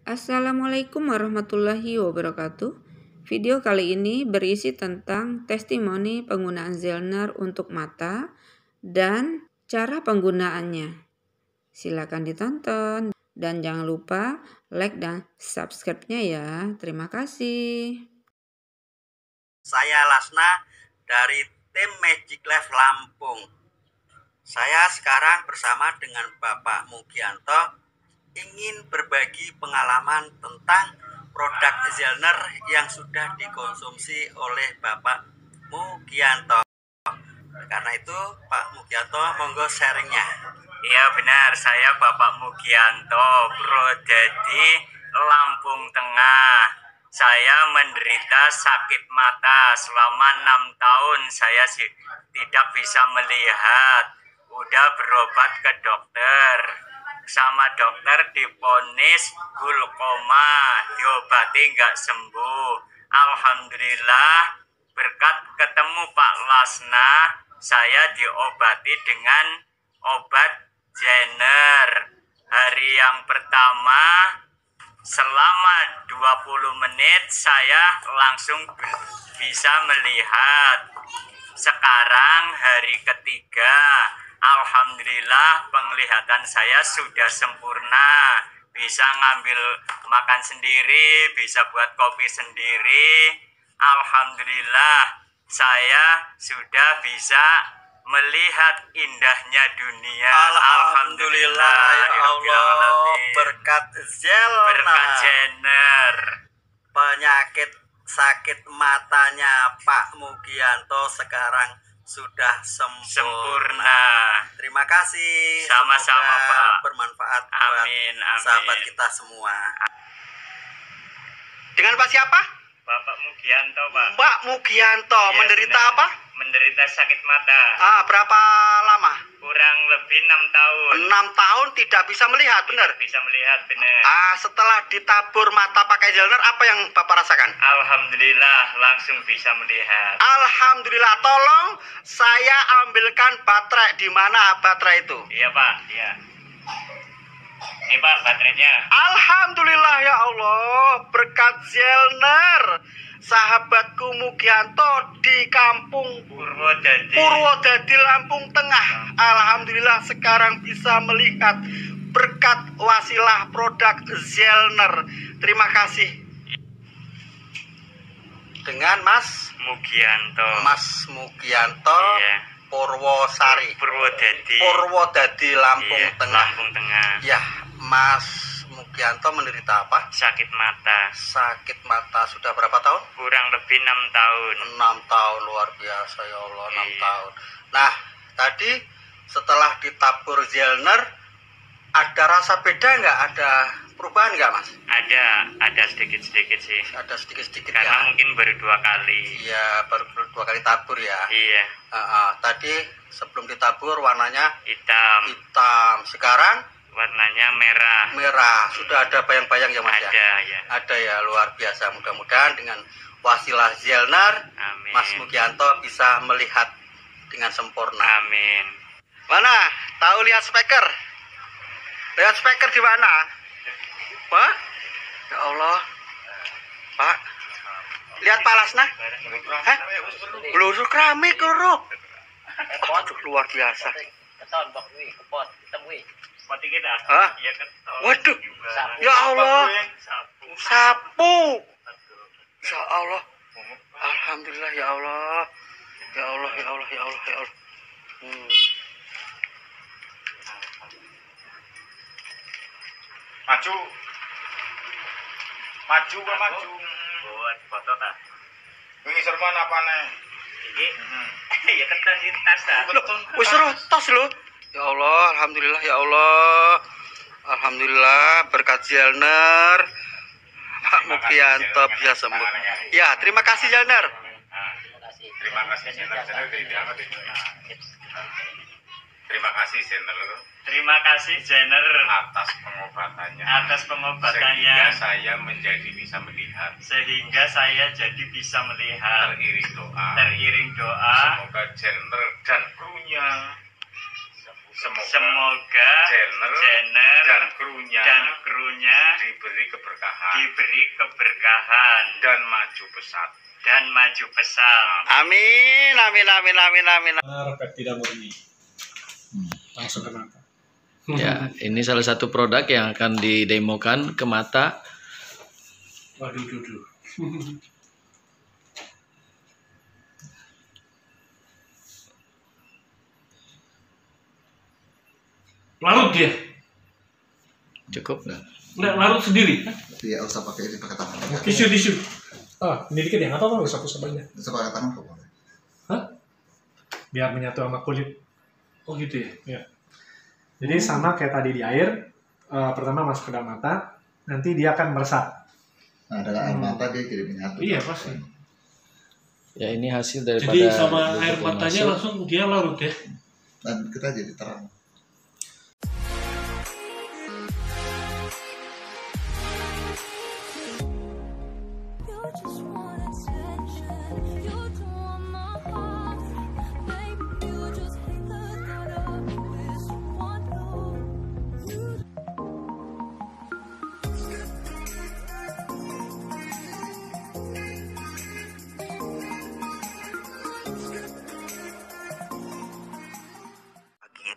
Assalamualaikum warahmatullahi wabarakatuh. Video kali ini berisi tentang testimoni penggunaan Zelner untuk mata dan cara penggunaannya. Silakan ditonton dan jangan lupa like dan subscribe-nya ya. Terima kasih. Saya Lasna dari tim Magic Life Lampung. Saya sekarang bersama dengan Bapak Mugianto ingin berbagi pengalaman tentang produk Zelner yang sudah dikonsumsi oleh Bapak Mugianto. Karena itu Pak Mugianto monggo sharingnya. Iya benar, saya Bapak Mugianto, Purwodadi, Lampung Tengah. Saya menderita sakit mata selama 6 tahun. Saya tidak bisa melihat. Udah berobat ke dokter. Sama dokter diponis glaukoma, diobati nggak sembuh. Alhamdulillah berkat ketemu Pak Lasna, saya diobati dengan obat Zelner. Hari yang pertama selama 20 menit saya langsung bisa melihat. Sekarang hari ketiga, alhamdulillah penglihatan saya sudah sempurna. Bisa ngambil makan sendiri, bisa buat kopi sendiri. Alhamdulillah saya sudah bisa melihat indahnya dunia. Alhamdulillah ya Allah, berkat Zelner. Penyakit sakit matanya Pak Mugianto sekarang sudah sempurna. Terima kasih. Sama-sama Pak. Bermanfaat buat Amin. sahabat kita semua. Dengan Pak siapa? Bapak Mugianto Pak. Mbak Mugianto, Iya, menderita benar. apa? Menderita sakit mata. Berapa lama? Kurang lebih 6 tahun. 6 tahun tidak bisa melihat, benar? Bisa melihat benar. Setelah ditabur mata pakai Zelner, apa yang Bapak rasakan? Alhamdulillah langsung bisa melihat. Alhamdulillah, tolong saya ambilkan baterai. Di mana baterai itu? Iya Pak, iya. Ini Pak baterainya. Alhamdulillah ya Allah, berkat Zelner, sahabatku Mugianto di kampung Purwodadi Lampung Tengah. Alhamdulillah sekarang bisa melihat berkat wasilah produk Zelner. Terima kasih. Dengan Mas Mugianto, Iya. Purwodadi Lampung Iya, Tengah. Lampung Tengah. Ya, Mas Mugianto menderita apa? Sakit mata. Sakit mata sudah berapa tahun? Kurang lebih 6 tahun. 6 tahun, luar biasa ya Allah, 6 Iya. tahun. Nah, tadi setelah ditabur Zelner, ada rasa beda nggak? Ada perubahan nggak, Mas? Ada sedikit-sedikit sih. Ada sedikit-sedikit Karena ya? mungkin baru 2 kali. Iya, baru 2 kali tabur ya? Iya, Tadi sebelum ditabur warnanya hitam. Sekarang Warnanya merah. Sudah ada bayang-bayang ya, Mas? Ada ya. Ada ya, luar biasa. Mudah-mudahan dengan wasilah Zelner, Amin. Mas Mugianto bisa melihat dengan sempurna. Amin. Mana? Tahu lihat speaker? Lihat speaker di mana? Pak? Ya Allah. Pak. Lihat Pak Lasna? Hah? Beluruk keramik, luruk. Aduh, luar biasa. Keton bok wi, kepot, hitam wi. Poti kita? Hah? Iya keton. Waduh. Juga. Ya Allah. Sapu. Sapu. Ya Allah. Alhamdulillah ya Allah. Ya Allah, ya Allah, ya Allah, ya Allah. Maju Buat foto tak? wingi serman apane Iki? Ya keton di tas tak? Wis rotos lho. Ya Allah, alhamdulillah ya Allah. Alhamdulillah berkat Zelner Pak Mugianto bisa sembuh. Ya, terima kasih Zelner. terima kasih channel diangkat itu. Terima kasih channel Terima kasih Zelner atas pengobatannya sehingga saya menjadi bisa melihat sehingga saya jadi bisa melihat. teriring doa Semoga semoga channel dan krunya Semoga Jenner Jenner dan krunya diberi keberkahan diberi keberkahan dan maju pesat. Amin, amin, amin, amin, amin. Peptida murni. Langsung ke mata. Ya, ini salah satu produk yang akan didemokan ke mata. Waduh, duduh. Larut dia? Cukup nggak? Nggak, larut sendiri? Iya, usah pakai ini pakai tangan. Tisu. Ah, ini dikit ya, nggak apa-apa, usap banyak. Usah pakai tangan kok boleh. Hah? Biar menyatu sama kulit. Oh gitu ya? Ya. Jadi sama kayak tadi di air, pertama masuk ke dalam mata, nanti dia akan meresap. Nah, dengan air mata dia jadi menyatu. Iya, pasti. Ya, ini hasil daripada. Jadi sama bubuk air yang matanya masuk. langsung dia larut ya? Dan kita jadi terang.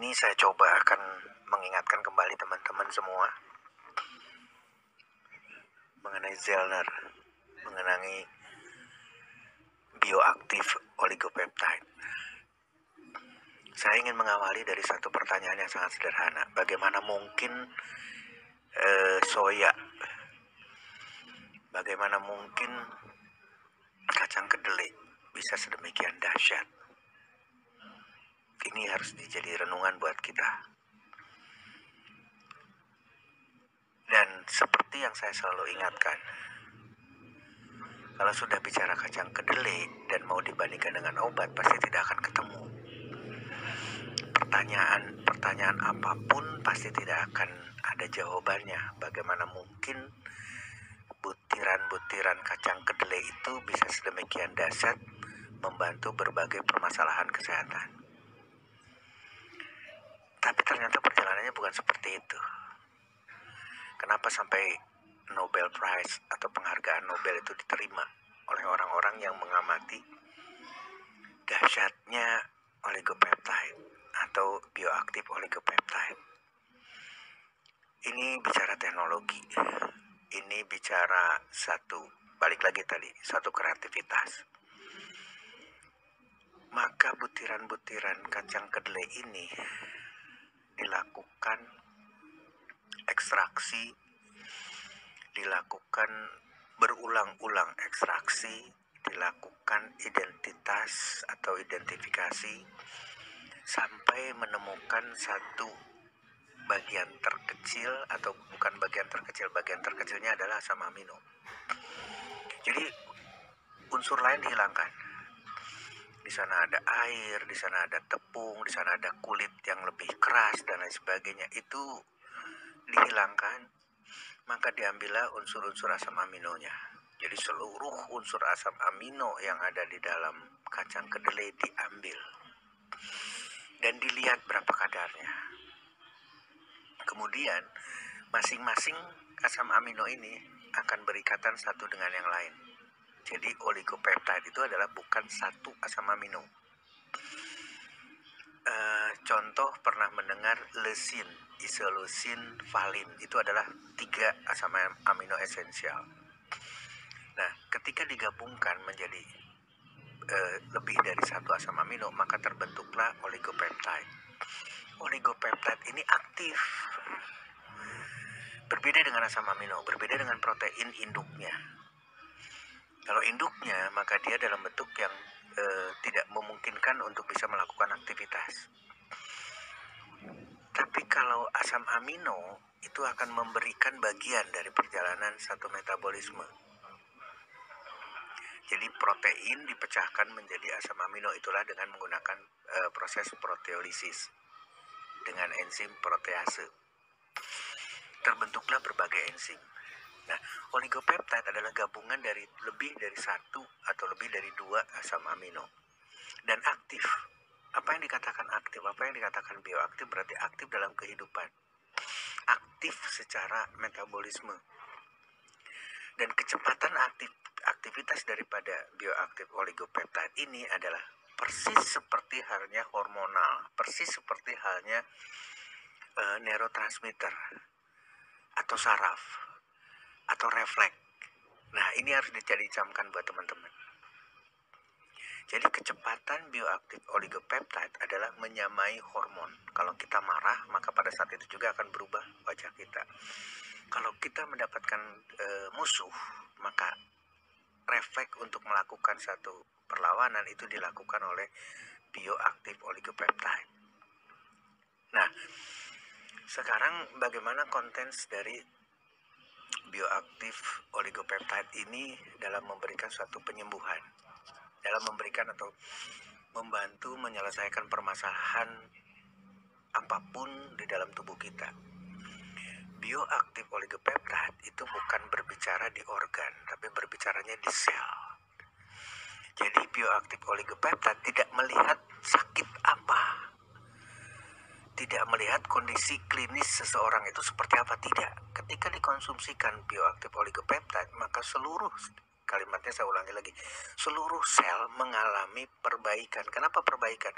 Ini saya coba akan mengingatkan kembali teman-teman semua mengenai Zellner, mengenai bioaktif oligopeptide. Saya ingin mengawali dari satu pertanyaan yang sangat sederhana. Bagaimana mungkin soya, bagaimana mungkin kacang kedelai bisa sedemikian dahsyat? Ini harus jadi renungan buat kita. Dan seperti yang saya selalu ingatkan, kalau sudah bicara kacang kedelai dan mau dibandingkan dengan obat, pasti tidak akan ketemu. Pertanyaan apapun pasti tidak akan ada jawabannya. Bagaimana mungkin butiran-butiran kacang kedelai itu bisa sedemikian dahsyat membantu berbagai permasalahan kesehatan. Tapi ternyata perjalanannya bukan seperti itu. Kenapa sampai Nobel Prize atau penghargaan Nobel itu diterima oleh orang-orang yang mengamati dahsyatnya oligopeptide atau bioaktif oligopeptide? Ini bicara teknologi. Ini bicara balik lagi tadi, satu kreativitas. Maka butiran-butiran kacang kedelai ini dilakukan ekstraksi, dilakukan berulang-ulang ekstraksi, dilakukan identitas atau identifikasi sampai menemukan satu bagian terkecil, atau bukan bagian terkecilnya adalah asam amino. Jadi unsur lain dihilangkan. Di sana ada air, di sana ada tepung, di sana ada kulit yang lebih keras dan lain sebagainya. Itu dihilangkan, maka diambillah unsur-unsur asam aminonya. Jadi seluruh unsur asam amino yang ada di dalam kacang kedelai diambil dan dilihat berapa kadarnya. Kemudian masing-masing asam amino ini akan berikatan satu dengan yang lain. Jadi oligopeptide itu adalah bukan satu asam amino. Contoh pernah mendengar leucin, isoleucin, valin. Itu adalah 3 asam amino esensial. Nah, ketika digabungkan menjadi lebih dari satu asam amino, maka terbentuklah oligopeptide. Oligopeptide ini aktif. Berbeda dengan asam amino, berbeda dengan protein induknya. Kalau induknya, maka dia dalam bentuk yang tidak memungkinkan untuk bisa melakukan aktivitas. Tapi kalau asam amino, itu akan memberikan bagian dari perjalanan satu metabolisme. Jadi protein dipecahkan menjadi asam amino, itulah dengan menggunakan proses proteolisis dengan enzim protease. Terbentuklah berbagai enzim. Nah, oligopeptide adalah gabungan dari lebih dari 1 atau lebih dari 2 asam amino dan aktif. Apa yang dikatakan aktif? Apa yang dikatakan bioaktif berarti aktif dalam kehidupan. Aktif secara metabolisme. Dan kecepatan aktivitas daripada bioaktif oligopeptide ini adalah persis seperti halnya hormonal, persis seperti halnya neurotransmitter atau saraf atau refleks. Nah, ini harus dijadikan buat teman-teman. Jadi kecepatan bioaktif oligopeptide adalah menyamai hormon. Kalau kita marah, maka pada saat itu juga akan berubah wajah kita. Kalau kita mendapatkan musuh, maka refleks untuk melakukan satu perlawanan itu dilakukan oleh bioaktif oligopeptide. Nah, sekarang bagaimana kontens dari bioaktif oligopeptide ini dalam memberikan suatu penyembuhan, dalam memberikan atau membantu menyelesaikan permasalahan apapun di dalam tubuh kita. Bioaktif oligopeptide itu bukan berbicara di organ, tapi berbicaranya di sel. Jadi bioaktif oligopeptide tidak melihat sakit apa, tidak melihat kondisi klinis seseorang itu seperti apa, tidak. Ketika dikonsumsikan bioaktif oligopeptide, maka seluruh, kalimatnya saya ulangi lagi, seluruh sel mengalami perbaikan. Kenapa perbaikan?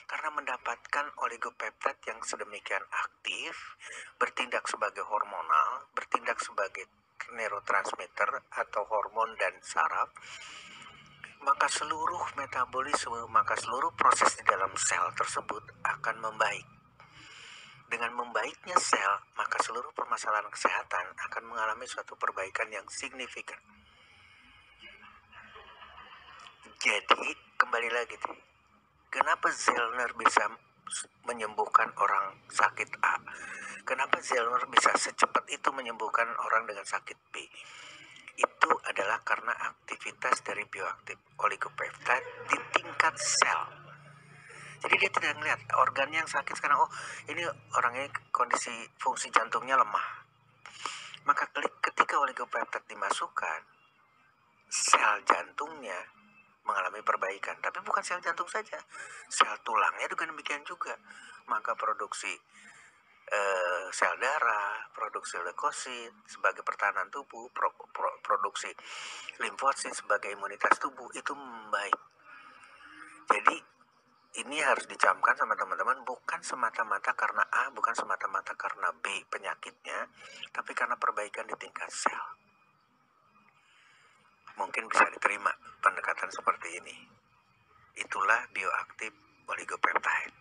Karena mendapatkan oligopeptide yang sedemikian aktif, bertindak sebagai hormonal, bertindak sebagai neurotransmitter atau hormon dan saraf, maka seluruh metabolisme, maka seluruh proses di dalam sel tersebut akan membaik. Dengan membaiknya sel, maka seluruh permasalahan kesehatan akan mengalami suatu perbaikan yang signifikan. Jadi, kembali lagi, kenapa Zellner bisa menyembuhkan orang sakit A? Kenapa Zellner bisa secepat itu menyembuhkan orang dengan sakit B? Itu adalah karena aktivitas dari bioaktif oligopeptide di tingkat sel. Jadi dia tidak melihat organnya yang sakit sekarang, oh ini orangnya kondisi fungsi jantungnya lemah. Maka ketika oligopeptide dimasukkan, sel jantungnya mengalami perbaikan. Tapi bukan sel jantung saja, sel tulangnya juga demikian juga. Maka produksi sel darah, produksi leukosit sebagai pertahanan tubuh, produksi limfosit sebagai imunitas tubuh itu membaik. Jadi ini harus dicamkan sama teman-teman, bukan semata-mata karena A, bukan semata-mata karena B penyakitnya, tapi karena perbaikan di tingkat sel. Mungkin bisa diterima pendekatan seperti ini. Itulah bioaktif oligopeptide.